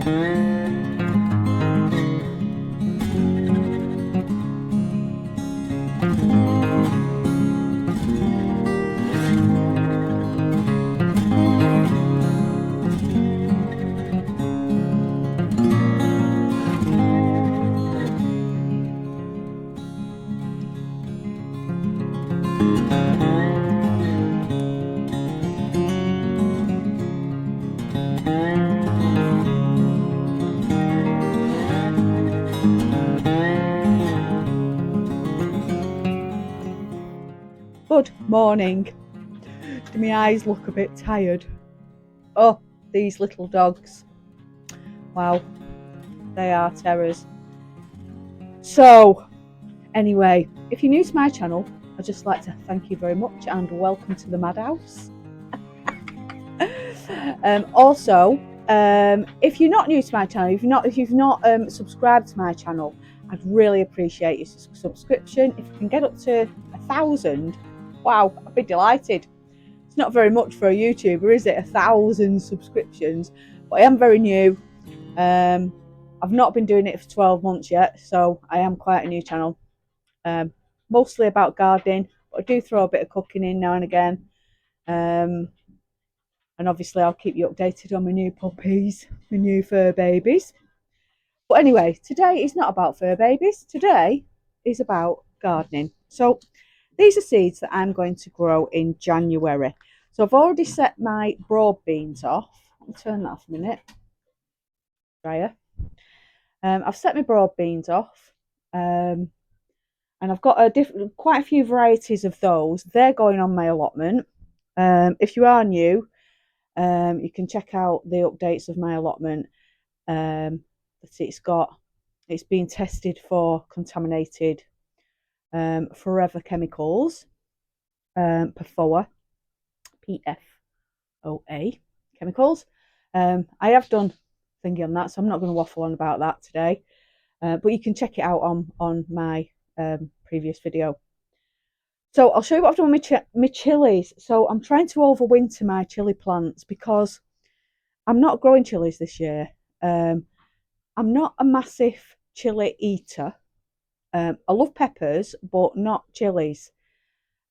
Good morning. Do my eyes look a bit tired? Oh, these little dogs. Wow, they are terrors. So, anyway, if you're new to my channel, I'd just like to thank you very much and welcome to the madhouse. Also, if you're not new to my channel, if you've not subscribed to my channel, I'd really appreciate your subscription. If you can get up to 1,000, wow, I'd be delighted. It's not very much for a YouTuber, is it? 1,000 subscriptions, but I am very new. I've not been doing it for 12 months yet, so I am quite a new channel. Mostly about gardening, but I do throw a bit of cooking in now and again. And obviously I'll keep you updated on my new puppies, my new fur babies. But anyway, today is not about fur babies. Today is about gardening. So these are seeds that I'm going to grow in January. So I've already set my broad beans off. Let me turn that off a minute. Dryer. I've set my broad beans off. And I've got quite a few varieties of those. They're going on my allotment. If you are new, you can check out the updates of my allotment. It's been tested for contaminated forever chemicals, PFOA chemicals. I have done thingy on that, so I'm not going to waffle on about that today. But you can check it out on my previous video. So I'll show you what I've done with my chilies. So I'm trying to overwinter my chili plants because I'm not growing chilies this year. I'm not a massive chili eater. I love peppers, but not chilies.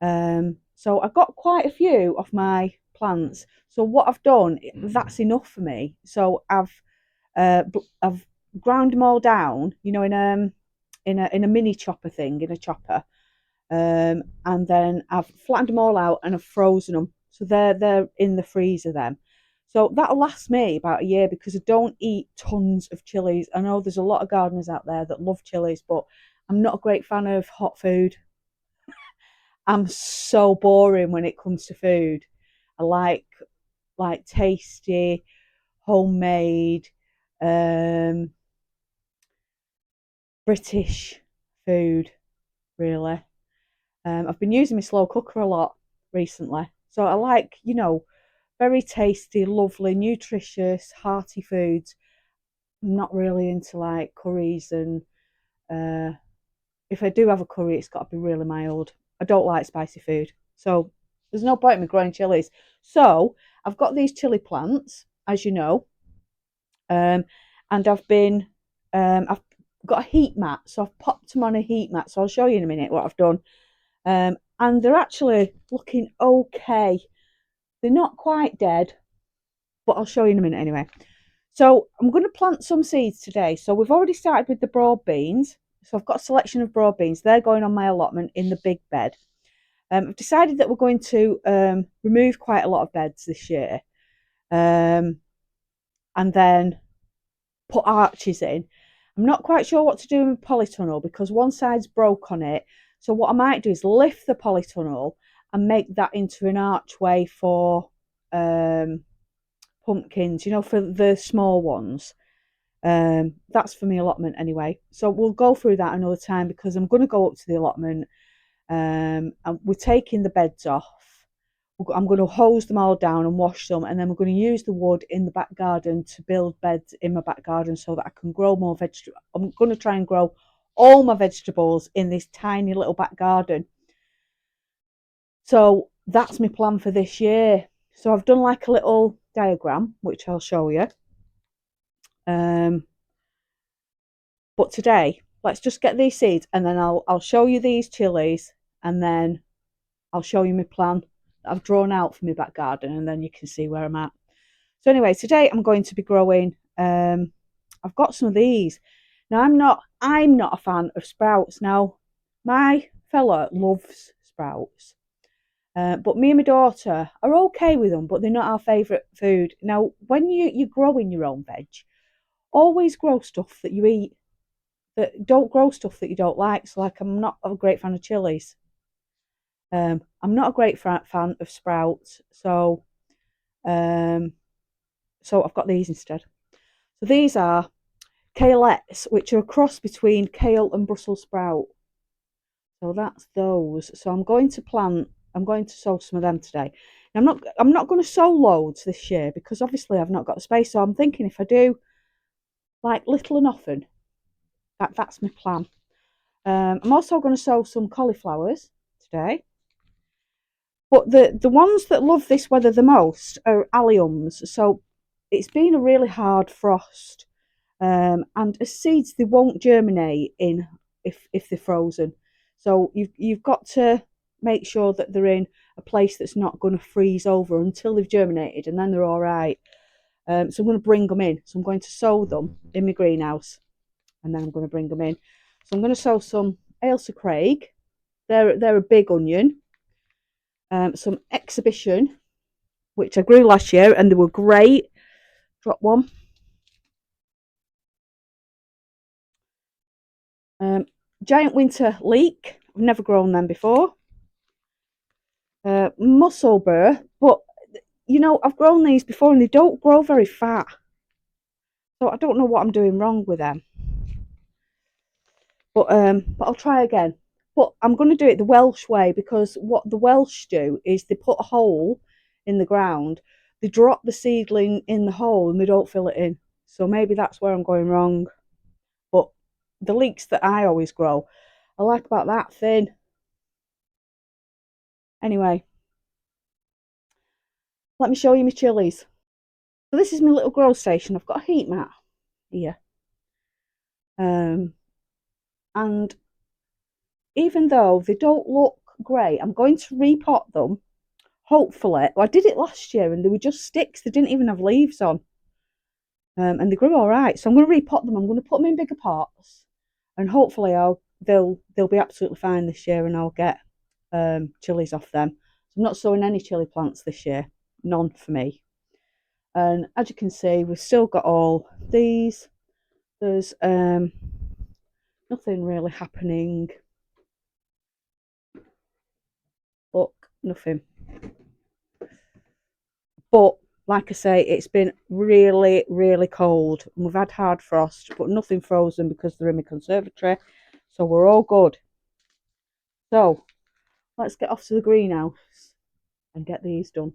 So I've got quite a few of my plants. So what I've done, that's enough for me. So I've ground them all down, you know, in a mini chopper thing, in a chopper. And then I've flattened them all out and I've frozen them, so they're in the freezer then. So that'll last me about a year because I don't eat tons of chilies. I know there's a lot of gardeners out there that love chilies, but I'm not a great fan of hot food. I'm so boring when it comes to food. I like tasty, homemade, British food, really. I've been using my slow cooker a lot recently. So I like, you know, very tasty, lovely, nutritious, hearty foods. I'm not really into like curries, and if I do have a curry, it's got to be really mild. I don't like spicy food. So there's no point in me growing chilies. So I've got these chili plants, as you know. And I've got a heat mat. So I've popped them on a heat mat. So I'll show you in a minute what I've done. And they're actually looking okay. They're not quite dead, but I'll show you in a minute anyway. So I'm going to plant some seeds today. So we've already started with the broad beans. So I've got a selection of broad beans. They're going on my allotment in the big bed. I've decided that we're going to remove quite a lot of beds this year. And then put arches in. I'm not quite sure what to do with polytunnel because one side's broke on it. So what I might do is lift the polytunnel and make that into an archway for pumpkins, you know, for the small ones. That's for my allotment anyway. So we'll go through that another time because I'm going to go up to the allotment. And we're taking the beds off. I'm going to hose them all down and wash them, and then we're going to use the wood in the back garden to build beds in my back garden so that I can grow more vegetables. I'm going to try and grow all my vegetables in this tiny little back garden. So that's my plan for this year. So I've done like a little diagram, which I'll show you. But today, let's just get these seeds, and then I'll show you these chilies, and then I'll show you my plan that I've drawn out for my back garden, and then you can see where I'm at. So anyway, today I'm going to be growing. I've got some of these. Now I'm not a fan of sprouts. Now my fella loves sprouts, but me and my daughter are okay with them, but they're not our favourite food. Now when you're growing your own veg, always grow stuff that you eat. That don't grow stuff that you don't like. So like I'm not a great fan of chilies. I'm not a great fan of sprouts. So I've got these instead. So these are Kalettes, which are a cross between kale and Brussels sprout. So that's those. So I'm going to sow some of them today. Now, I'm not going to sow loads this year because obviously I've not got the space. So I'm thinking if I do like little and often, that's my plan. I'm also going to sow some cauliflowers today. But the ones that love this weather the most are alliums. So it's been a really hard frost. And as seeds, they won't germinate in if they're frozen. So you've got to make sure that they're in a place that's not going to freeze over until they've germinated, and then they're all right. So I'm going to bring them in. So I'm going to sow them in my greenhouse, and then I'm going to bring them in. So I'm going to sow some Ailsa Craig. They're a big onion. Some Exhibition, which I grew last year, and they were great. Drop one. Giant winter leek. I've never grown them before. Mussel burr, but you know I've grown these before and they don't grow very fat, so I don't know what I'm doing wrong with them. But I'll try again. But I'm going to do it the Welsh way, because what the Welsh do is they put a hole in the ground, they drop the seedling in the hole and they don't fill it in. So maybe that's where I'm going wrong. But the leeks that I always grow, I like about that thin. Anyway, let me show you my chilies. So this is my little grow station. I've got a heat mat here. And even though they don't look great, I'm going to repot them. Hopefully, well, I did it last year and they were just sticks. They didn't even have leaves on. And they grew all right. So I'm going to repot them. I'm going to put them in bigger pots, and hopefully they'll be absolutely fine this year, and I'll get chilies off them. So I'm not sowing any chili plants this year. None for me. And as you can see, we've still got all these. There's nothing really happening. Look, nothing. But like I say, it's been really, really cold. And we've had hard frost, but nothing frozen because they're in my conservatory. So we're all good. So let's get off to the greenhouse and get these done.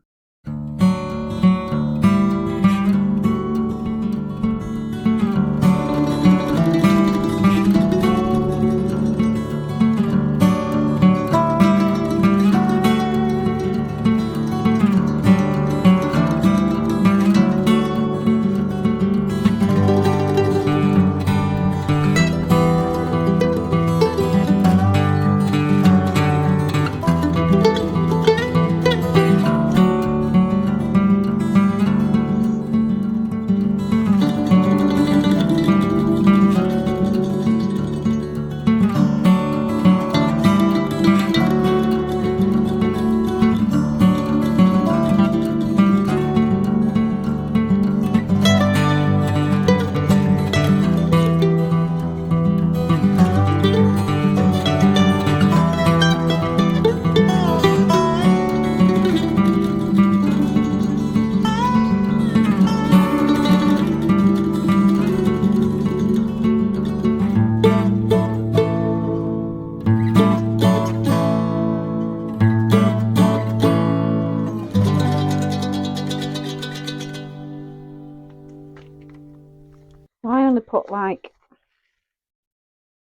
I only put like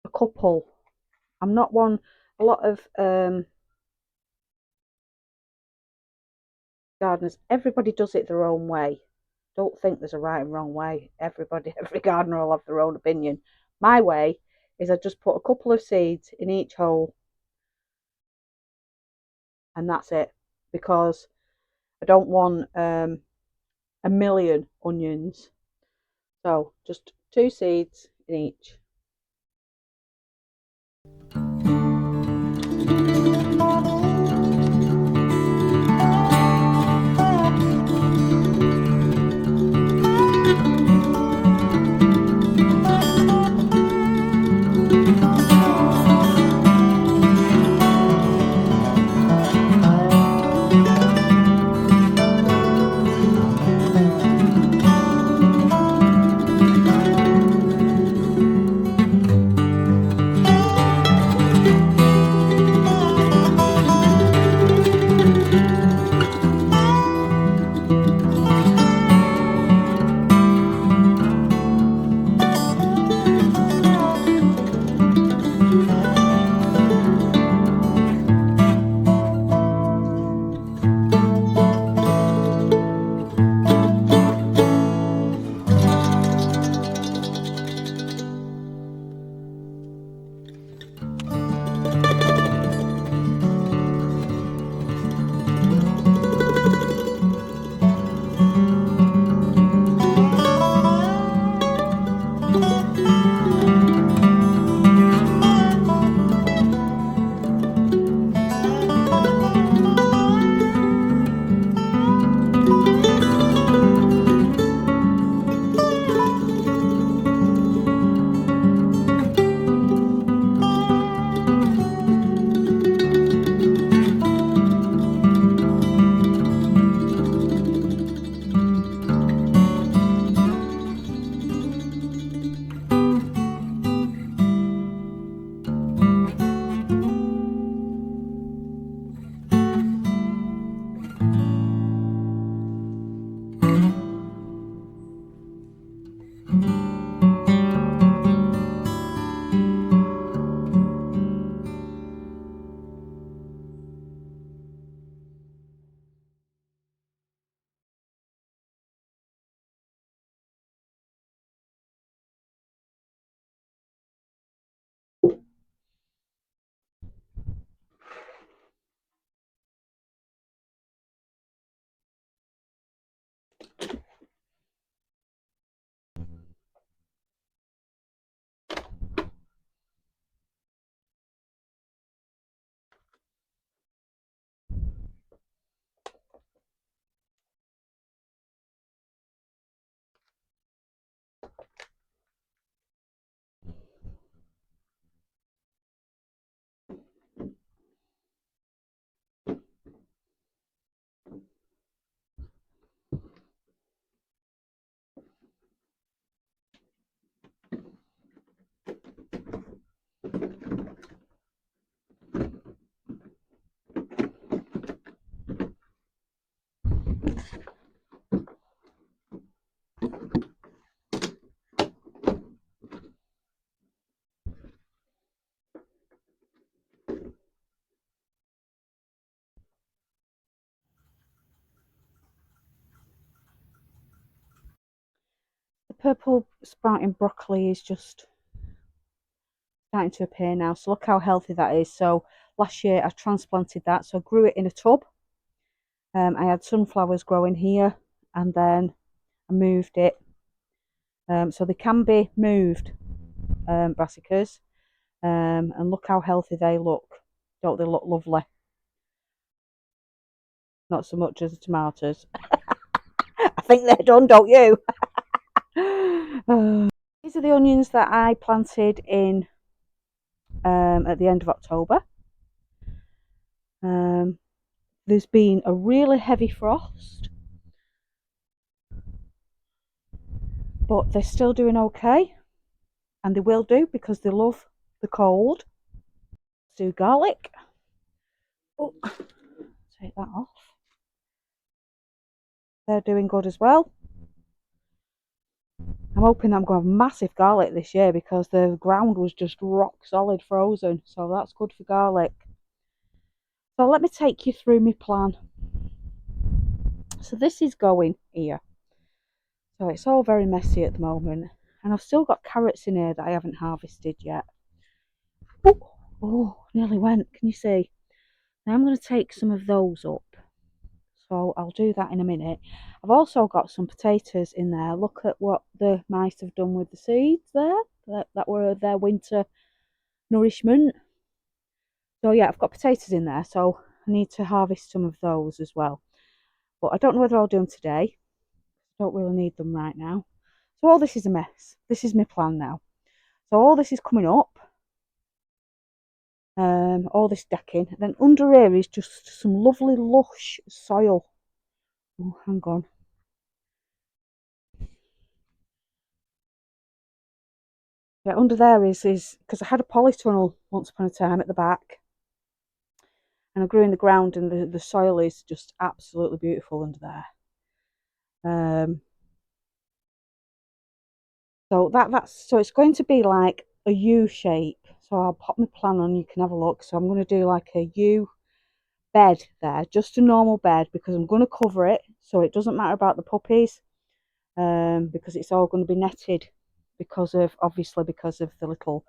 a couple. I'm not one. A lot of gardeners, everybody does it their own way, don't think there's a right and wrong way. Every gardener will have their own opinion. My way is I just put a couple of seeds in each hole, and that's it, because I don't want a million onions. So just 2 seeds in each. The purple sprouting broccoli is just starting to appear now. So look how healthy that is. So last year I transplanted that. So I grew it in a tub. I had sunflowers growing here, and then I moved it. So they can be moved, brassicas. And look how healthy they look. Don't they look lovely? Not so much as the tomatoes. I think they're done, don't you? These are the onions that I planted in at the end of October. There's been a really heavy frost, but they're still doing okay, and they will do because they love the cold. Do garlic. Oh, take that off. They're doing good as well. I'm hoping that I'm going to have massive garlic this year because the ground was just rock solid frozen, so that's good for garlic. So let me take you through my plan. So this is going here. So it's all very messy at the moment. And I've still got carrots in here that I haven't harvested yet. Oh, oh, nearly went. Can you see? Now I'm going to take some of those up. So I'll do that in a minute. I've also got some potatoes in there. Look at what the mice have done with the seeds there. That were their winter nourishment. So yeah, I've got potatoes in there. So I need to harvest some of those as well. But I don't know whether I'll do them today. I don't really need them right now. So all this is a mess. This is my plan now. So all this is coming up. All this decking. And then under here is just some lovely lush soil. Oh, hang on. Yeah, under there is because I had a polytunnel once upon a time at the back, and I grew in the ground, and the soil is just absolutely beautiful under there. So that's it's going to be like a U shape. So I'll pop my plan on. You can have a look. So I'm going to do like a U bed there, just a normal bed, because I'm going to cover it, so it doesn't matter about the puppies, because it's all going to be netted, because of the little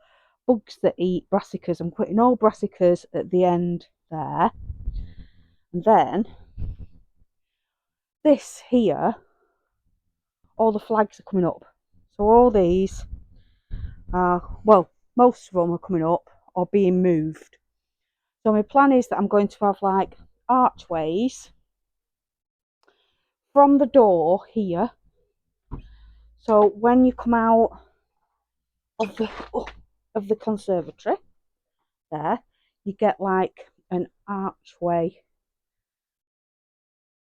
bugs that eat brassicas. I'm putting all brassicas at the end there, and then this here, all the flags are coming up. So all these are, well, most of them are coming up or being moved. So my plan is that I'm going to have like archways from the door here. So when you come out of the conservatory there, you get like an archway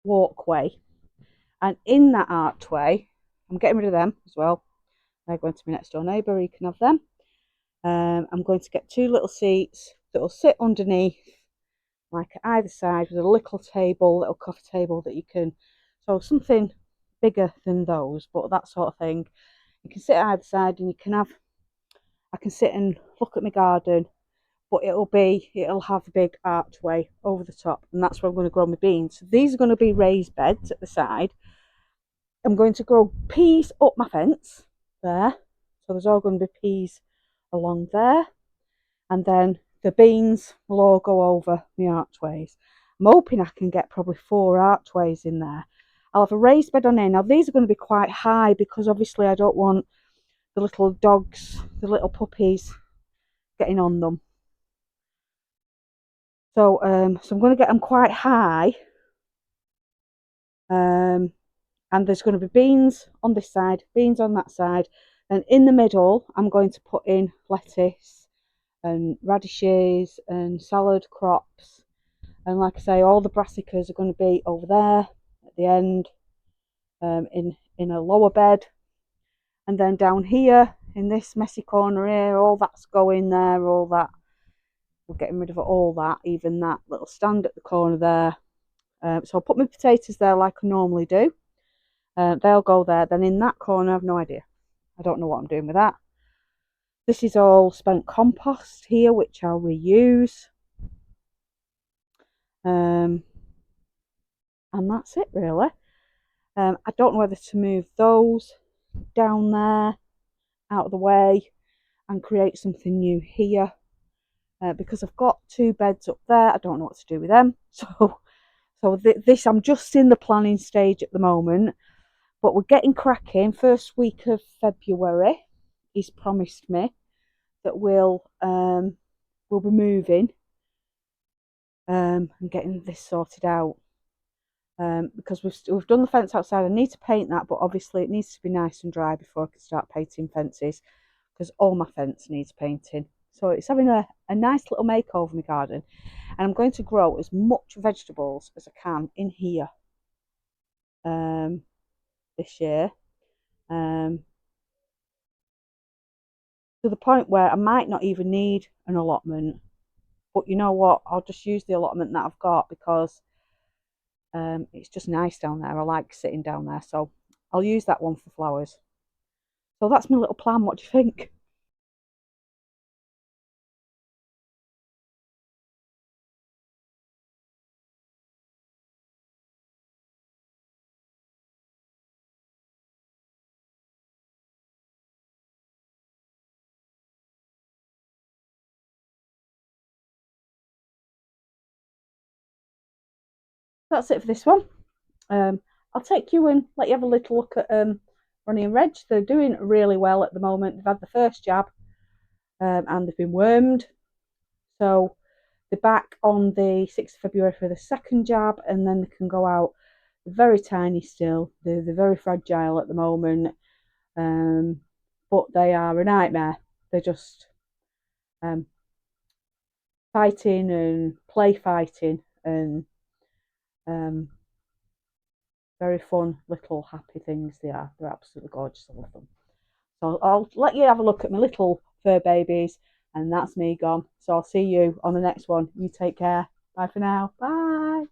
walkway, and in that archway, I'm getting rid of them as well. They're going to my next door neighbour. He can have them. I'm going to get 2 little seats that will sit underneath, like at either side, with a little coffee table that you can, so something bigger than those, but that sort of thing. You can sit at either side, and I can sit and look at my garden, but it'll have a big archway over the top, and that's where I'm going to grow my beans. So these are going to be raised beds at the side. I'm going to grow peas up my fence there, so there's all going to be peas along there, and then the beans will all go over my archways. I'm hoping I can get probably 4 archways in there. I'll have a raised bed on here. Now these are going to be quite high, because obviously I don't want the little dogs, the little puppies, getting on them. So I'm going to get them quite high. And there's going to be beans on this side, beans on that side, and in the middle I'm going to put in lettuce and radishes and salad crops, and like I say, all the brassicas are going to be over there at the end, in a lower bed, and then down here in this messy corner here, all that's going there, all that, we're getting rid of all that, even that little stand at the corner there. So I'll put my potatoes there like I normally do. They'll go there. Then in that corner, I've no idea. I don't know what I'm doing with that. This is all spent compost here, which I'll reuse. And that's it, really. I don't know whether to move those down there, out of the way, and create something new here. Because I've got 2 beds up there. I don't know what to do with them. So this, I'm just in the planning stage at the moment. But we're getting cracking. First week of February, he's promised me that we'll be moving, and getting this sorted out. Because we've done the fence outside. I need to paint that, but obviously it needs to be nice and dry before I can start painting fences, because all my fence needs painting. So it's having a nice little makeover in my garden, and I'm going to grow as much vegetables as I can in here this year. To the point where I might not even need an allotment, but you know what, I'll just use the allotment that I've got, because it's just nice down there. I like sitting down there, so I'll use that one for flowers. So that's my little plan. What do you think? That's it for this one. I'll take you and let you have a little look at Ronnie and Reg. They're doing really well at the moment. They've had the first jab and they've been wormed. So they're back on the 6th of February for the second jab, and then they can go out. They're very tiny still. They're very fragile at the moment, but they are a nightmare. They're just fighting and play fighting and very fun little happy things they are. They're absolutely gorgeous. I love them. So I'll let you have a look at my little fur babies, and that's me gone. So I'll see you on the next one. You take care. Bye for now. Bye.